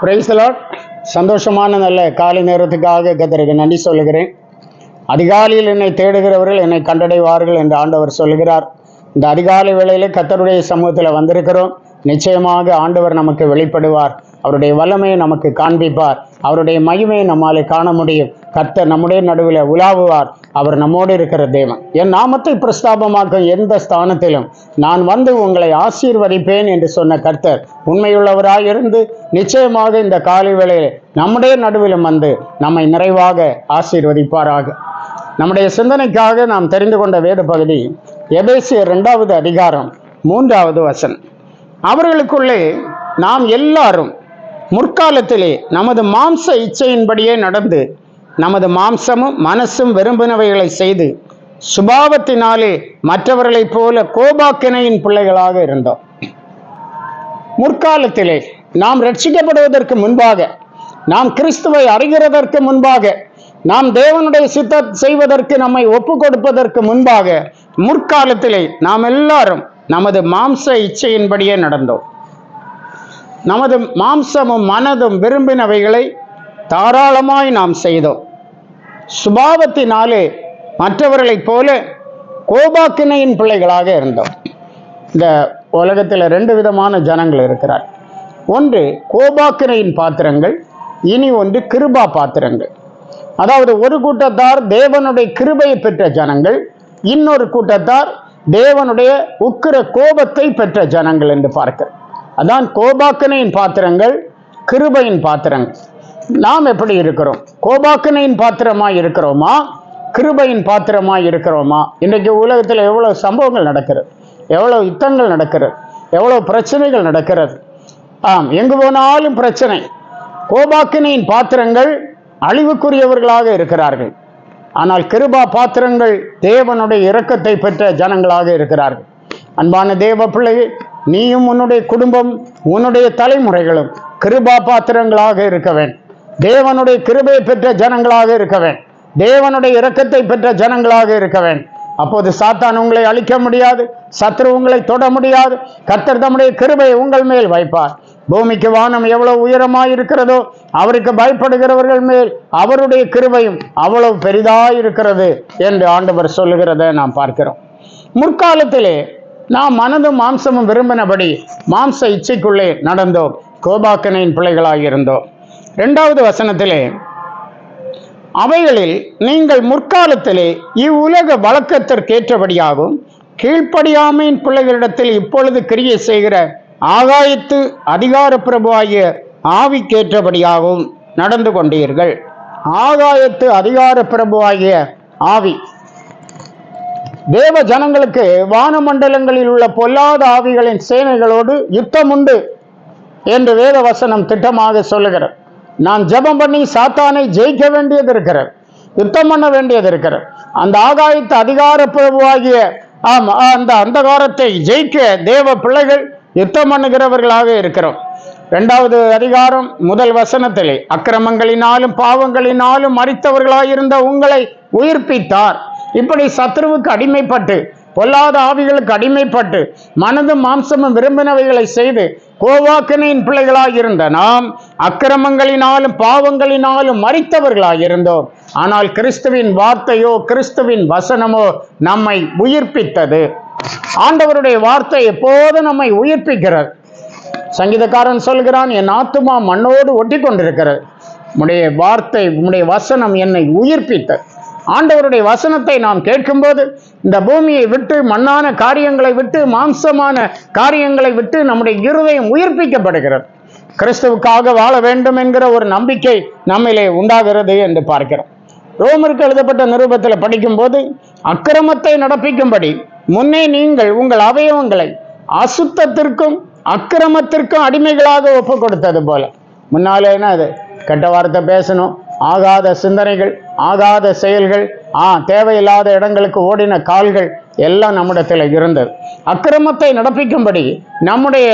Praise the Lord. சந்தோஷமான நல்ல காலை நேரத்துக்காக கர்த்தருக்கு நன்றி சொல்லுகிறேன். அதிகாலையில் என்னை தேடுகிறவர்கள் என்னை கண்டடைவார்கள் என்று ஆண்டவர் சொல்கிறார். இந்த அதிகாலை வேளையிலே கர்த்தருடைய சமூகத்தில் வந்திருக்கிறோம். நிச்சயமாக ஆண்டவர் நமக்கு வெளிப்படுவார். அவருடைய வல்லமையை நமக்கு காண்பிப்பார். அவருடைய மகிமையை நம்மாலே காண முடியும். கர்த்தர் நம்முடைய நடுவில் உலாவுவார். அவர் நம்மோடு இருக்கிற தேவன். என் நாமத்தை பிரஸ்தாபமாக்கும் எந்த ஸ்தானத்திலும் நான் வந்து உங்களை ஆசீர்வதிப்பேன் என்று சொன்ன கர்த்தர் உண்மையுள்ளவராயிருந்து நிச்சயமாக இந்த காலை வேளையில் நம்முடைய நடுவிலும் வந்து நம்மை நிறைவாக ஆசீர்வதிப்பாராக. நம்முடைய சிந்தனைக்காக நாம் தெரிந்து கொண்ட வேத பகுதி எபேசியர் 2வது அதிகாரம் 3வது வசனம். அவர்களுக்குள்ளே நாம் எல்லாரும் முற்காலத்திலே நமது மாம்ச இச்சையின்படியே நடந்து நமது மாம்சமும் மனசும் விரும்பினவைகளை செய்து சுபாவத்தினாலே மற்றவர்களைப் போல கோபாக்கினையின் பிள்ளைகளாக இருந்தோம். முற்காலத்திலே நாம் ரட்சிக்கப்படுவதற்கு முன்பாக, நாம் கிறிஸ்துவை அறிகிறதற்கு முன்பாக, நாம் தேவனுடைய சித்தம் செய்வதற்கு நம்மை ஒப்பு கொடுப்பதற்கு முன்பாக, முற்காலத்திலே நாம் எல்லாரும் நமது மாம்ச இச்சையின்படியே நடந்தோம். நமது மாம்சமும் மனதும் விரும்பினவைகளை தாராளமாய் நாம் செய்தோம். சுபாவத்தினாலே மற்றவர்களைப் போல கோபாக்கினையின் பிள்ளைகளாக இருந்தோம். இந்த உலகத்தில் 2 விதமான ஜனங்கள் இருக்கிறார். ஒன்று கோபாக்கினையின் பாத்திரங்கள், இனி ஒன்று கிருபா பாத்திரங்கள். அதாவது ஒரு கூட்டத்தார் தேவனுடைய கிருபையை பெற்ற ஜனங்கள், இன்னொரு கூட்டத்தார் தேவனுடைய உக்கிர கோபத்தை பெற்ற ஜனங்கள் என்று பார்க்கிறோம். அதான் கோபாக்கினையின் பாத்திரங்கள், கிருபையின் பாத்திரங்கள். நாம் எப்படி இருக்கிறோம்? கோபாக்கினையின் பாத்திரமாய் இருக்கிறோமா, கிருபையின் பாத்திரமாய் இருக்கிறோமா? இன்றைக்கு உலகத்தில் எவ்வளவு சம்பவங்கள் நடக்கிறது, எவ்வளவு யுத்தங்கள் நடக்கிறது, எவ்வளவு பிரச்சனைகள் நடக்கிறது. எங்கு போனாலும் பிரச்சனை. கோபாக்கினையின் பாத்திரங்கள் அழிவுக்குரியவர்களாக இருக்கிறார்கள். ஆனால் கிருபா பாத்திரங்கள் தேவனுடைய இரக்கத்தை பெற்ற ஜனங்களாக இருக்கிறார்கள். அன்பான தேவ பிள்ளையே, நீயும் உன்னுடைய குடும்பம், உன்னுடைய தலைமுறைகளும் கிருபா பாத்திரங்களாக இருக்க வேண்டும். தேவனுடைய கிருபையை பெற்ற ஜனங்களாக இருக்க வேண்டும். தேவனுடைய இரக்கத்தை பெற்ற ஜனங்களாக இருக்க வேண்டும். அப்போது சாத்தான் உங்களை அழிக்க முடியாது, சத்ரு உங்களை தொட முடியாது. கர்த்தர் தம்முடைய கிருபையை உங்கள் மேல் வைப்பார். பூமிக்கு வானம் எவ்வளவு உயரமாய் இருக்கிறதோ அவருக்கு பயப்படுகிறவர்கள் மேல் அவருடைய கிருபையும் அவ்வளவு பெரிதாய் இருக்கிறது என்று ஆண்டவர் சொல்லுகிறதை நாம் பார்க்கிறோம். முற்காலத்திலே நாம் மனதும் மாம்சமும் விரும்பினபடி மாம்ச இச்சைக்குள்ளே நடந்தோம், கோபாக்கினையின் பிள்ளைகளாக இருந்தோம். 2வது வசனத்திலே அவைகளில் நீங்கள் முற்காலத்திலே இவ்வுலக வழக்கத்திற்கேற்றபடியாகவும் கீழ்ப்படியாமையின் பிள்ளைகளிடத்தில் இப்பொழுது கிரியை செய்கிற ஆகாயத்து அதிகார பிரபுவாகிய ஆவிக்கேற்றபடியாகவும் நடந்து கொண்டீர்கள். ஆகாயத்து அதிகார பிரபுவாகிய ஆவி, தேவ ஜனங்களுக்கு வானமண்டலங்களில் உள்ள பொல்லாத ஆவிகளின் சேனைகளோடு யுத்தம் உண்டு என்று வேத வசனம் திட்டமாக சொல்லுகிறது. நான் ஜெபம் பண்ணி சாத்தானை ஜெயிக்க வேண்டியது இருக்கிறது, யுத்தம் பண்ண வேண்டியது இருக்கிறது. அந்த ஆகாயத்து அதிகார பிரபுவாகிய அந்த அந்தகாரத்தை ஜெயிக்க தேவ பிள்ளைகள் யுத்தம் பண்ணுகிறவர்களாக இருக்கிறோம். 2வது அதிகாரம் 1 வசனத்திலே அக்கிரமங்களினாலும் பாவங்களினாலும் மரித்தவர்களாயிருந்த உங்களை உயிர்ப்பித்தார். இப்படி சத்ருவுக்கு அடிமைப்பட்டு, பொல்லாத ஆவிகளுக்கு அடிமைப்பட்டு, மனதும் மாம்சமும் விரும்பினவைகளை செய்து கோபாக்கினையின் பிள்ளைகளாயிருந்த நாம் அக்கிரமங்களினாலும் பாவங்களினாலும் மரித்தவர்களாயிருந்தோம். ஆனால் கிறிஸ்துவின் வார்த்தையோ கிறிஸ்துவின் வசனமோ நம்மை உயிர்ப்பித்தது. ஆண்டவருடைய வார்த்தை எப்போது நம்மை உயிர்ப்பிக்கிறது. சங்கீதக்காரன் சொல்கிறான், என் ஆத்துமா மண்ணோடு ஒட்டி கொண்டிருக்கிறது, உம்முடைய வார்த்தை, உம்முடைய வசனம் என்னை உயிர்ப்பித்தது. ஆண்டவருடைய வசனத்தை நாம் கேட்கும்போது இந்த பூமியை விட்டு, மண்ணான காரியங்களை விட்டு, மாம்சமான காரியங்களை விட்டு நம்முடைய இருதயம் உயிர்ப்பிக்கப்படுகிறது. கிறிஸ்துவுக்காக வாழ வேண்டும் என்கிற ஒரு நம்பிக்கை நம்மிலே உண்டாகிறது என்று பார்க்கிறோம். ரோமருக்கு எழுதப்பட்ட நிருபத்தில் படிக்கும்போது அக்கிரமத்தை நடப்பிக்கும்படி முன்னே நீங்கள் உங்கள் அவயவங்களை அசுத்தத்திற்கும் அக்கிரமத்திற்கும் அடிமைகளாக ஒப்பு கொடுத்தது போல. முன்னாலே என்ன அது? கெட்ட வார்த்தை பேசணும், ஆகாத சிந்தனைகள், ஆகாத செயல்கள், தேவையில்லாத இடங்களுக்கு ஓடின கால்கள் எல்லாம் நம்மிடத்தில் இருந்தது. அக்கிரமத்தை நடப்பிக்கும்படி நம்முடைய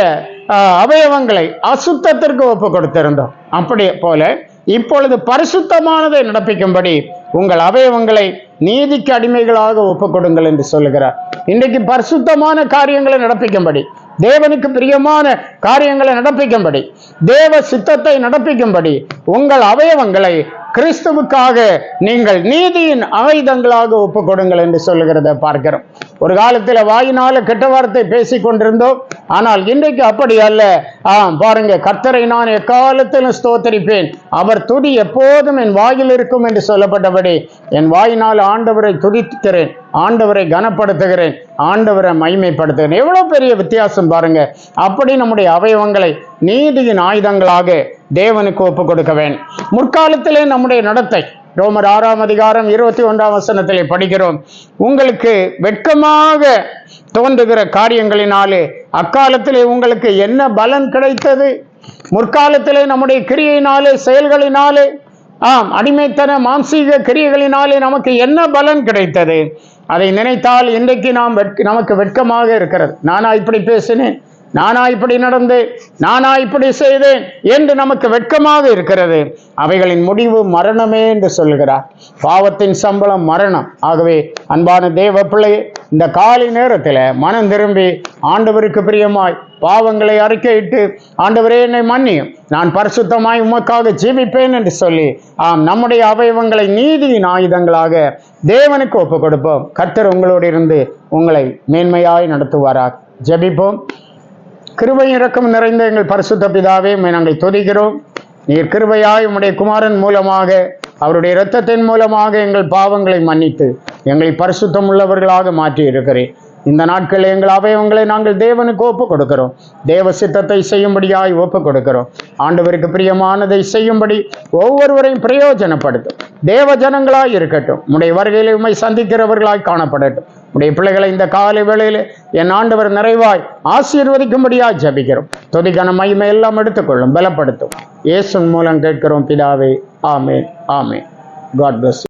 அவயவங்களை அசுத்தத்திற்கு ஒப்பு கொடுத்திருந்தோம். அப்படி போல இப்பொழுது பரிசுத்தமானதை நடப்பிக்கும்படி உங்கள் அவயவங்களை நீதிக்கு அடிமைகளாக ஒப்புக் கொடுங்கள் என்று சொல்லுகிறார். இன்றைக்கு பரிசுத்தமான காரியங்களை நடப்பிக்கும்படி தேவனுக்கு பிரியமான காரியங்களை நடப்பிக்கும்படி, தேவ சித்தத்தை நடப்பிக்கும்படி உங்கள் அவயவங்களை கிறிஸ்துவுக்காக நீங்கள் நீதியின் ஆயுதங்களாக ஒப்புக் கொடுங்கள் என்று சொல்லுகிறத பார்க்கிறோம். ஒரு காலத்தில் வாயினால கெட்ட வார்த்தை பேசிக் கொண்டிருந்தோம். ஆனால் இன்றைக்கு அப்படி அல்ல. பாருங்க, கர்த்தரை நான் எக்காலத்திலும் ஸ்தோத்தரிப்பேன், அவர் துதி எப்போதும் என் வாயில் இருக்கும் என்று சொல்லப்பட்டபடி என் வாயினால் ஆண்டவரை துதிக்கிறேன், ஆண்டவரை கனப்படுத்துகிறேன், ஆண்டவரை மகிமைப்படுத்துகிறேன். எவ்வளவு பெரிய வித்தியாசம் பாருங்க. அப்படி நம்முடைய அவயவங்களை நீதியின் ஆயுதங்களாக தேவனுக்கு ஒப்புக் கொடுக்க வேண்டும். முற்காலத்திலே நம்முடைய நடத்தை ரோமர் 6ஆம் அதிகாரம் 21ஆம் வசனத்திலே படிக்கிறோம். உங்களுக்கு வெட்கமாக தோன்றுகிற காரியங்களினாலே அக்காலத்திலே உங்களுக்கு என்ன பலன் கிடைத்தது? முற்காலத்திலே நம்முடைய கிரியையினாலே, செயல்களினாலே, அடிமைத்தன மாம்சீக கிரியைகளினாலே நமக்கு என்ன பலன் கிடைத்தது? அதை நினைத்தால் இன்றைக்கு நமக்கு வெட்கமாக இருக்கிறது. நானா இப்படி பேசினேன், நானா இப்படி நடந்தேன், நானா இப்படி செய்தேன் என்று நமக்கு வெட்கமாக இருக்கிறது. அவைகளின் முடிவு மரணமே என்று சொல்லுகிறார். பாவத்தின் சம்பளம் மரணம். ஆகவே அன்பான தேவ பிள்ளையே, இந்த காலை நேரத்தில் மனம் திரும்பி ஆண்டவருக்கு பிரியமாய் பாவங்களை அறிக்கையிட்டு, ஆண்டவரே என்னை மன்னியும், நான் பரிசுத்தமாய் உமக்காக ஜீவிப்பேன் என்று சொல்லி நம்முடைய அவயவங்களை நீதியின் ஆயுதங்களாக தேவனுக்கு ஒப்புக் கொடுப்போம். கர்த்தர் உங்களோடு இருந்து உங்களை மேன்மையாய் நடத்துவாராக. ஜெபிப்போம். கிருபை இரக்கம் நிறைந்த எங்கள் பரிசுத்த பிதாவே, நாங்கள் துதிக்கிறோம். நீர் கிருபையாய் உம்முடைய குமாரன் மூலமாக, அவருடைய இரத்தத்தின் மூலமாக எங்கள் பாவங்களை மன்னித்து எங்களை பரிசுத்தம் உள்ளவர்களாக மாற்றி இருக்கிறேன். இந்த நாட்களில் எங்கள் அவயவங்களை நாங்கள் தேவனுக்கு ஒப்புக் கொடுக்கிறோம். தேவ சித்தத்தை செய்யும்படியாய் ஒப்புக் கொடுக்கிறோம். ஆண்டவருக்கு பிரியமானதை செய்யும்படி ஒவ்வொருவரையும் பிரயோஜனப்படுத்தும். தேவ ஜனங்களாய் இருக்கட்டும். உம்முடைய வருகையில் உம்மை சந்திக்கிறவர்களாய் காணப்படட்டும். உடைய பிள்ளைகளை இந்த காலை வேளையில் என் ஆண்டவர் நிறைவாய் ஆசீர்வதிக்கும்படியாய் ஜெபிக்கிறோம். துதிக்கான மகிமை எல்லாம் எடுத்துக்கொள்ளும், பலப்படுத்தும். இயேசுவின் மூலம் கேட்கிறோம் பிதாவே. ஆமென், ஆமென். God bless you.